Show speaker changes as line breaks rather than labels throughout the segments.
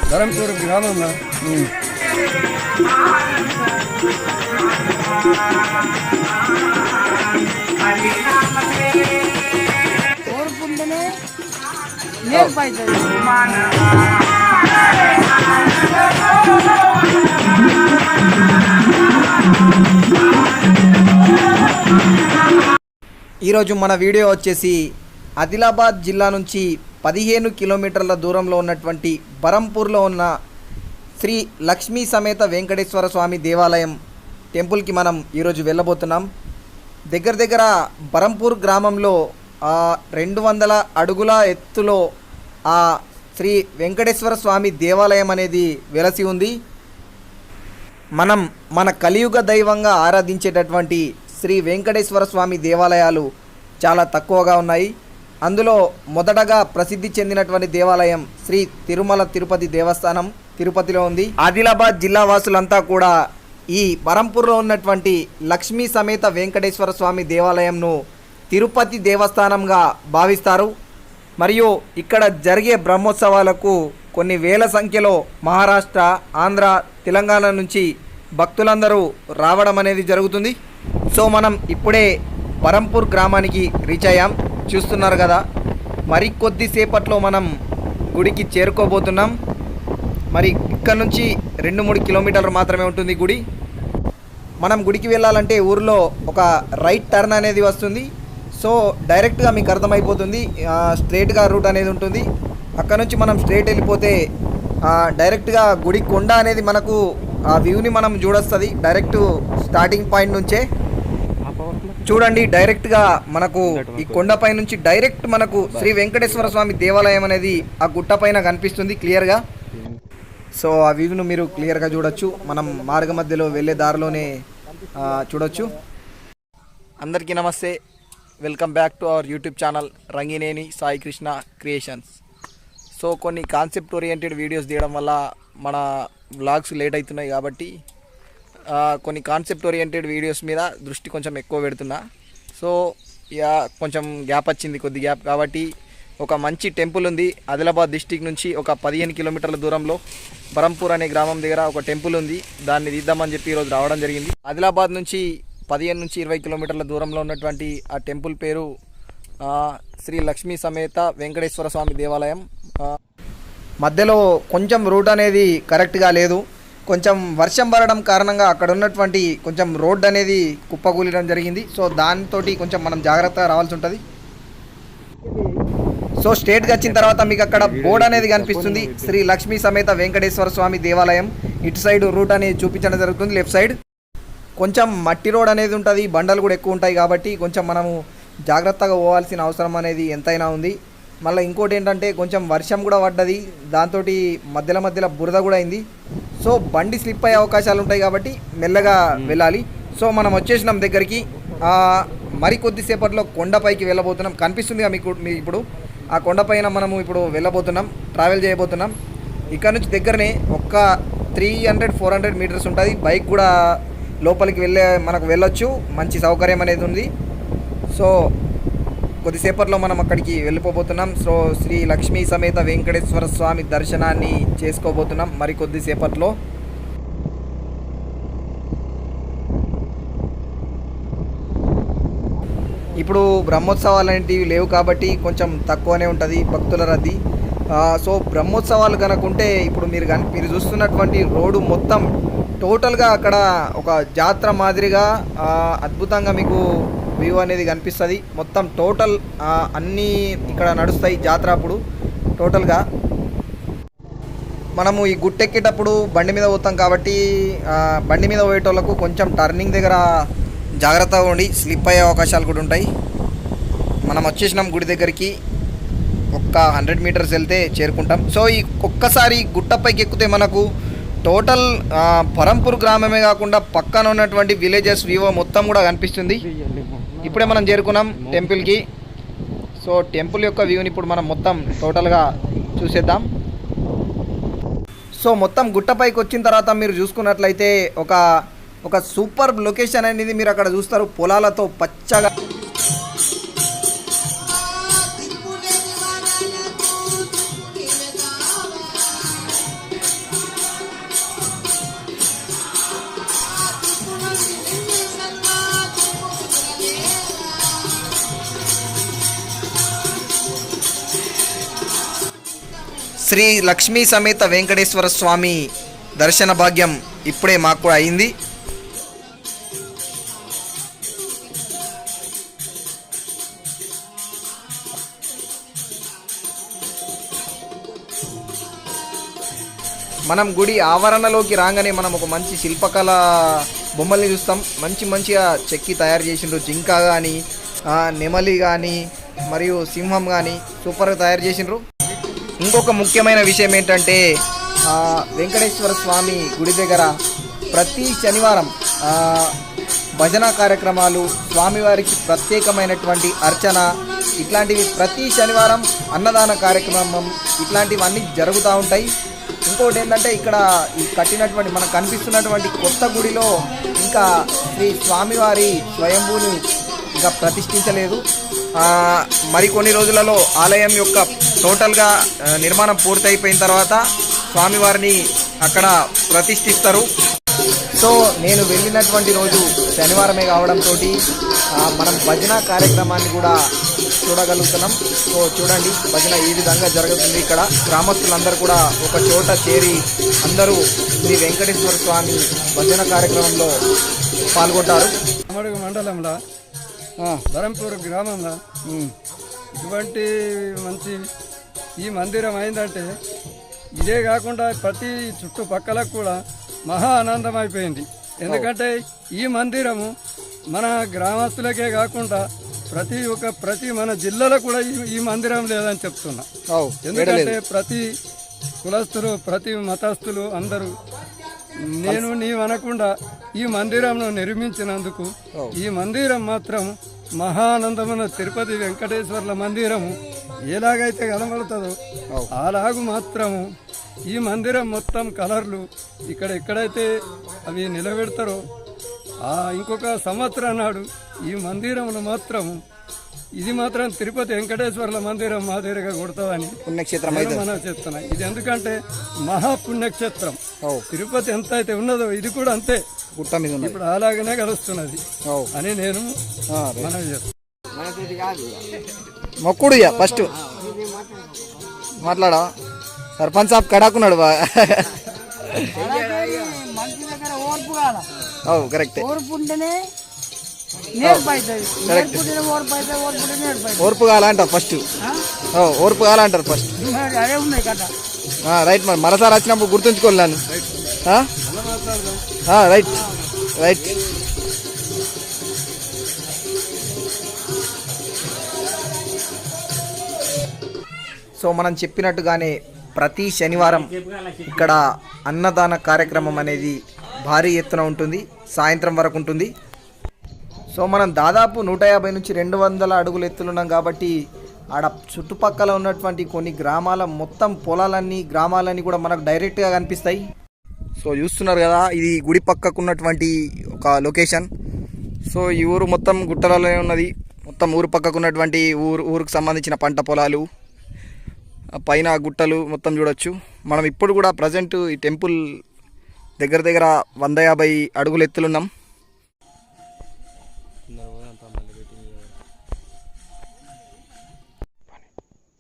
ధరంపూర్ గ్రామంలో
కోరుకుంటేనే నేర్పవుతుంది.
ఈరోజు మన వీడియో వచ్చేసి ఆదిలాబాద్ జిల్లా నుంచి 15 కిలోమీటర్ల దూరంలో ఉన్నటువంటి బరంపూర్లో ఉన్న శ్రీ లక్ష్మీ సమేత వెంకటేశ్వర స్వామి దేవాలయం టెంపుల్కి మనం ఈరోజు వెళ్ళబోతున్నాం. దగ్గర బరంపూర్ గ్రామంలో 200 అడుగుల ఎత్తులో ఆ శ్రీ వెంకటేశ్వర స్వామి దేవాలయం అనేది వెలసి ఉంది. మనం మన కలియుగ దైవంగా ఆరాధించేటటువంటి శ్రీ వెంకటేశ్వర స్వామి దేవాలయాలు చాలా తక్కువగా ఉన్నాయి. అందులో మొదటగా ప్రసిద్ధి చెందినటువంటి దేవాలయం శ్రీ తిరుమల తిరుపతి దేవస్థానం తిరుపతిలో ఉంది. ఆదిలాబాద్ జిల్లా వాసులంతా కూడా ఈ బరంపూర్లో ఉన్నటువంటి లక్ష్మీ సమేత వెంకటేశ్వర స్వామి దేవాలయంను తిరుపతి దేవస్థానంగా భావిస్తారు. మరియు ఇక్కడ జరిగే బ్రహ్మోత్సవాలకు కొన్ని వేల సంఖ్యలో మహారాష్ట్ర, ఆంధ్ర, తెలంగాణ నుంచి భక్తులందరూ రావడం అనేది జరుగుతుంది. సో మనం ఇప్పుడే బరంపూర్ గ్రామానికి రీచ్ అయ్యాం. చూస్తున్నారు కదా, మరి కొద్దిసేపట్లో మనం గుడికి చేరుకోబోతున్నాం. మరి ఇక్కడ నుంచి 2-3 కిలోమీటర్లు మాత్రమే ఉంటుంది గుడి. మనం గుడికి వెళ్ళాలంటే ఊరిలో ఒక రైట్ టర్న్ అనేది వస్తుంది. సో డైరెక్ట్గా మీకు అర్థమైపోతుంది, స్ట్రైట్గా రూట్ అనేది ఉంటుంది. అక్కడ నుంచి మనం స్ట్రైట్ వెళ్ళిపోతే డైరెక్ట్గా గుడి కొండ అనేది మనకు ఆ వ్యూని మనం చూడొస్తుంది. డైరెక్ట్ స్టార్టింగ్ పాయింట్ నుంచే చూడండి, డైరెక్ట్గా మనకు ఈ కొండపై నుంచి డైరెక్ట్ మనకు శ్రీ వెంకటేశ్వర స్వామి దేవాలయం అనేది ఆ గుట్ట పైన కనిపిస్తుంది క్లియర్గా. సో ఆ వ్యూను మీరు క్లియర్గా చూడొచ్చు. మనం మార్గ మధ్యలో వెళ్ళే దారిలోనే చూడొచ్చు. అందరికీ నమస్తే, welcome back to our YouTube channel Rangineni Sai Krishna creations. So కొన్ని కాన్సెప్ట్ ఓరియంటెడ్ వీడియోస్ తీయడం వల్ల మన వ్లాగ్స్ లేట్ అవుతున్నాయి కాబట్టి కొన్ని కాన్సెప్ట్ ఓరియంటెడ్ వీడియోస్ మీద దృష్టి కొంచెం ఎక్కువ పెడుతున్నా. సో కొంచెం గ్యాప్ వచ్చింది, కొద్ది గ్యాప్. కాబట్టి ఒక మంచి టెంపుల్ ఉంది ఆదిలాబాద్ డిస్టిక్ నుంచి ఒక 15 కిలోమీటర్ల దూరంలో బరంపూర్ అనే గ్రామం దగ్గర ఒక టెంపుల్ ఉంది. దాన్ని తీద్దామని చెప్పి ఈరోజు రావడం జరిగింది. ఆదిలాబాద్ నుంచి 15 నుంచి 20 కిలోమీటర్ల దూరంలో ఉన్నటువంటి ఆ టెంపుల్ పేరు శ్రీ లక్ష్మీ సమేత వెంకటేశ్వర స్వామి దేవాలయం. మధ్యలో కొంచెం రూట్ అనేది కరెక్ట్గా లేదు. కొంచెం వర్షం పడడం కారణంగా అక్కడ ఉన్నటువంటి కొంచెం రోడ్ అనేది కుప్పకూలడం జరిగింది. సో దాంతో కొంచెం మనం జాగ్రత్తగా రావాల్సి ఉంటుంది. సో స్ట్రేట్గా వచ్చిన తర్వాత మీకు అక్కడ బోర్డ్ అనేది కనిపిస్తుంది, శ్రీ లక్ష్మీ సమేత వెంకటేశ్వర స్వామి దేవాలయం. ఇటు సైడ్ రూట్ అనేది చూపించడం జరుగుతుంది. లెఫ్ట్ సైడ్ కొంచెం మట్టి రోడ్ అనేది ఉంటుంది, బండలు కూడా ఎక్కువ ఉంటాయి. కాబట్టి కొంచెం మనము జాగ్రత్తగా పోవాల్సిన అవసరం అనేది ఎంతైనా ఉంది. మళ్ళీ ఇంకోటి ఏంటంటే కొంచెం వర్షం కూడా పడ్డది, దాంతో మధ్యలో బురద కూడా అయింది. సో బండి స్లిప్ అయ్యే అవకాశాలు ఉంటాయి కాబట్టి మెల్లగా వెళ్ళాలి. సో మనం వచ్చేసినాం దగ్గరికి. మరి కొద్దిసేపట్లో కొండపైకి వెళ్ళబోతున్నాం. కనిపిస్తుందిగా మీకు ఇప్పుడు ఆ కొండపైన మనము ఇప్పుడు వెళ్ళబోతున్నాం, ట్రావెల్ చేయబోతున్నాం. ఇక్కడ నుంచి దగ్గరనే ఒక 300-400 మీటర్స్ ఉంటుంది. బైక్ కూడా లోపలికి మనకు వెళ్ళొచ్చు, మంచి సౌకర్యం అనేది ఉంది. సో కొద్దిసేపట్లో మనం అక్కడికి వెళ్ళిపోబోతున్నాం. సో శ్రీ లక్ష్మీ సమేత వెంకటేశ్వర స్వామి దర్శనాన్ని చేసుకోబోతున్నాం మరి కొద్దిసేపట్లో. ఇప్పుడు బ్రహ్మోత్సవాలు అనేటివి లేవు కాబట్టి కొంచెం తక్కువనే ఉంటుంది భక్తుల రద్దీ. సో బ్రహ్మోత్సవాలు కనుకుంటే ఇప్పుడు మీరు చూస్తున్నటువంటి రోడ్డు మొత్తం టోటల్గా అక్కడ ఒక జాతర మాదిరిగా అద్భుతంగా మీకు వ్యూ అనేది కనిపిస్తుంది. మొత్తం టోటల్ అన్నీ ఇక్కడ నడుస్తాయి జాతర అప్పుడు. టోటల్గా మనము ఈ గుట్టెక్కేటప్పుడు బండి మీద పోతాం కాబట్టి బండి మీద పోయేటోళ్ళకు కొంచెం టర్నింగ్ దగ్గర జాగ్రత్తగా ఉండి స్లిప్ అయ్యే అవకాశాలు కూడా ఉంటాయి. మనం వచ్చేసినాం గుడి దగ్గరికి. ఒక్క 100 మీటర్స్ వెళ్తే చేరుకుంటాం. సో ఈ ఒక్కసారి గుట్టపైకి ఎక్కితే మనకు టోటల్ బరంపూర్ గ్రామమే కాకుండా పక్కన ఉన్నటువంటి విలేజెస్ వ్యూ మొత్తం కూడా కనిపిస్తుంది. ఇప్పుడే మనం చేరుకున్నాం టెంపుల్కి. సో టెంపుల్ యొక్క వ్యూని ఇప్పుడు మనం మొత్తం టోటల్గా చూసేద్దాం. సో మొత్తం గుట్టపైకి వచ్చిన తర్వాత మీరు చూసుకున్నట్లయితే ఒక ఒక సూపర్ లొకేషన్ అనేది మీరు అక్కడ చూస్తారు, పొలాలతో పచ్చగా. శ్రీ లక్ష్మీ సమేత వెంకటేశ్వర స్వామి దర్శన భాగ్యం ఇప్పుడే మాకు కూడా అయింది. మనం గుడి ఆవరణలోకి రాగానే మనం ఒక మంచి శిల్పకళ బొమ్మల్ని చూస్తాం. మంచిగా చెక్కి తయారు చేసిండ్రు. జింక కానీ, నెమలి కానీ, మరియు సింహం కానీ సూపర్గా తయారు చేసిండ్రు. ఇంకొక ముఖ్యమైన విషయం ఏంటంటే వెంకటేశ్వర స్వామి గుడి దగ్గర ప్రతి శనివారం భజన కార్యక్రమాలు, స్వామివారికి ప్రత్యేకమైనటువంటి అర్చన, ఇట్లాంటివి ప్రతి శనివారం అన్నదాన కార్యక్రమం ఇట్లాంటివన్నీ జరుగుతూ ఉంటాయి. ఇంకోటి ఏంటంటే ఇక్కడ ఈ కట్టినటువంటి మనకు కనిపిస్తున్నటువంటి కొత్త గుడిలో ఇంకా శ్రీ స్వామివారి స్వయంభూని ఇంకా ప్రతిష్ఠించలేదు. మరికొన్ని రోజులలో ఆలయం యొక్క టోటల్గా నిర్మాణం పూర్తయిపోయిన తర్వాత స్వామివారిని అక్కడ ప్రతిష్ఠిస్తారు. సో నేను వెళ్ళినటువంటి రోజు శనివారమే కావడంతో మనం భజన కార్యక్రమాన్ని కూడా చూడగలుగుతున్నాం. సో చూడండి, భజన ఈ విధంగా జరుగుతుంది. ఇక్కడ గ్రామస్తులందరూ కూడా ఒక చోట చేరి అందరూ శ్రీ వెంకటేశ్వర స్వామి భజన కార్యక్రమంలో పాల్గొంటారు.
మండలంలో ధరంపూర్ గ్రామంలో ఇటువంటి మంచి ఈ మందిరం అయిందంటే ఇదే కాకుండా ప్రతి చుట్టుపక్కలకు కూడా మహా ఆనందం అయిపోయింది. ఎందుకంటే ఈ మందిరము మన గ్రామస్తులకే కాకుండా ప్రతి మన జిల్లాలో కూడా ఈ మందిరం లేదని చెప్తున్నా. ఎందుకంటే ప్రతి కులస్తులు, ప్రతి మతస్థులు అందరూ నేను నీవు అనకుండా ఈ మందిరంను నిర్మించినందుకు ఈ మందిరం మాత్రం మహానందమైన తిరుపతి వెంకటేశ్వర్ల మందిరము ఎలాగైతే కనబడుతుందో అలాగూ మాత్రము ఈ మందిరం మొత్తం కలర్లు ఎక్కడైతే అవి నిలబెడతారో ఇంకొక సంవత్సరం నాడు ఈ మందిరంలో మాత్రం ఇది మాత్రం తిరుపతి వెంకటేశ్వర్ల మందిరం మాదిరిగా కొడతామని
పుణ్యక్షేత్రం
మనం చెప్తున్నా. ఇది ఎందుకంటే మహాపుణ్యక్షేత్రం. తిరుపతి ఎంత అయితే ఉన్నదో ఇది కూడా అంతే
గుట్ట మీద
ఇప్పుడు అలాగనే కలుస్తున్నది అని నేను మనం చేస్తాను.
మొక్కుడు ఫస్ట్ మాట్లాడా సర్పంచ్ సాబ్ కడాకున్నాడు బాగా. కరెక్ట్. ఓర్పు కాలంటారు ఫస్ట్. ఓర్పు కాలంటారు ఫస్ట్. రైట్. మరి మరోసారి వచ్చినప్పుడు గుర్తుంచుకోలేను. Right right. సో మనం చెప్పినట్టుగానే ప్రతి శనివారం ఇక్కడ అన్నదాన కార్యక్రమం అనేది భారీ ఎత్తున ఉంటుంది, సాయంత్రం వరకు ఉంటుంది. సో మనం దాదాపు 150 నుంచి 200 అడుగులు ఎత్తులున్నాం కాబట్టి ఆడ చుట్టుపక్కల ఉన్నటువంటి కొన్ని గ్రామాల మొత్తం పొలాలన్నీ గ్రామాలన్నీ కూడా మనకు డైరెక్ట్గా కనిపిస్తాయి. సో చూస్తున్నారు కదా, ఇది గుడి పక్కకు ఉన్నటువంటి ఒక లొకేషన్. సో ఈ ఊరు మొత్తం గుట్టలలోనే ఉన్నది. మొత్తం ఊరు పక్కకు ఉన్నటువంటి ఊరుకు సంబంధించిన పంట పొలాలు, పైన గుట్టలు మొత్తం చూడొచ్చు. మనం ఇప్పుడు కూడా ప్రజెంట్ ఈ టెంపుల్ దగ్గర 150 అడుగులు ఎత్తులున్నాం.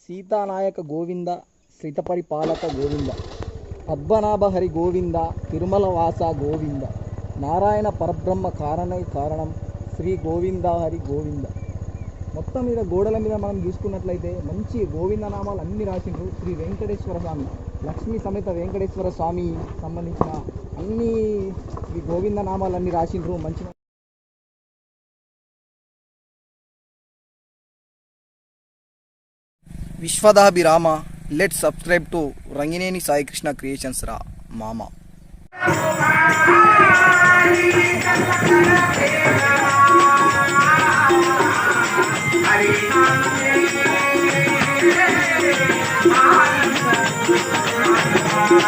సీతానాయక గోవింద, శ్రితపరిపాలక గోవింద, పద్మనాభహరి గోవింద, తిరుమల వాస గోవింద, నారాయణ పరబ్రహ్మ కారణం శ్రీ గోవింద హరి గోవింద. మొత్తం మీద గోడల మీద మనం చూసుకున్నట్లయితే మంచి గోవింద నామాలు అన్ని రాసిండ్రు. శ్రీ వెంకటేశ్వర స్వామి, లక్ష్మీ సమేత వెంకటేశ్వర స్వామి సంబంధించిన అన్ని ఈ గోవింద నామాలు అన్ని రాసిండ్రు. మంచి విశ్వదాభిరామ. Let's subscribe to Rangineni Sai Krishna creations రా మామ.
Hare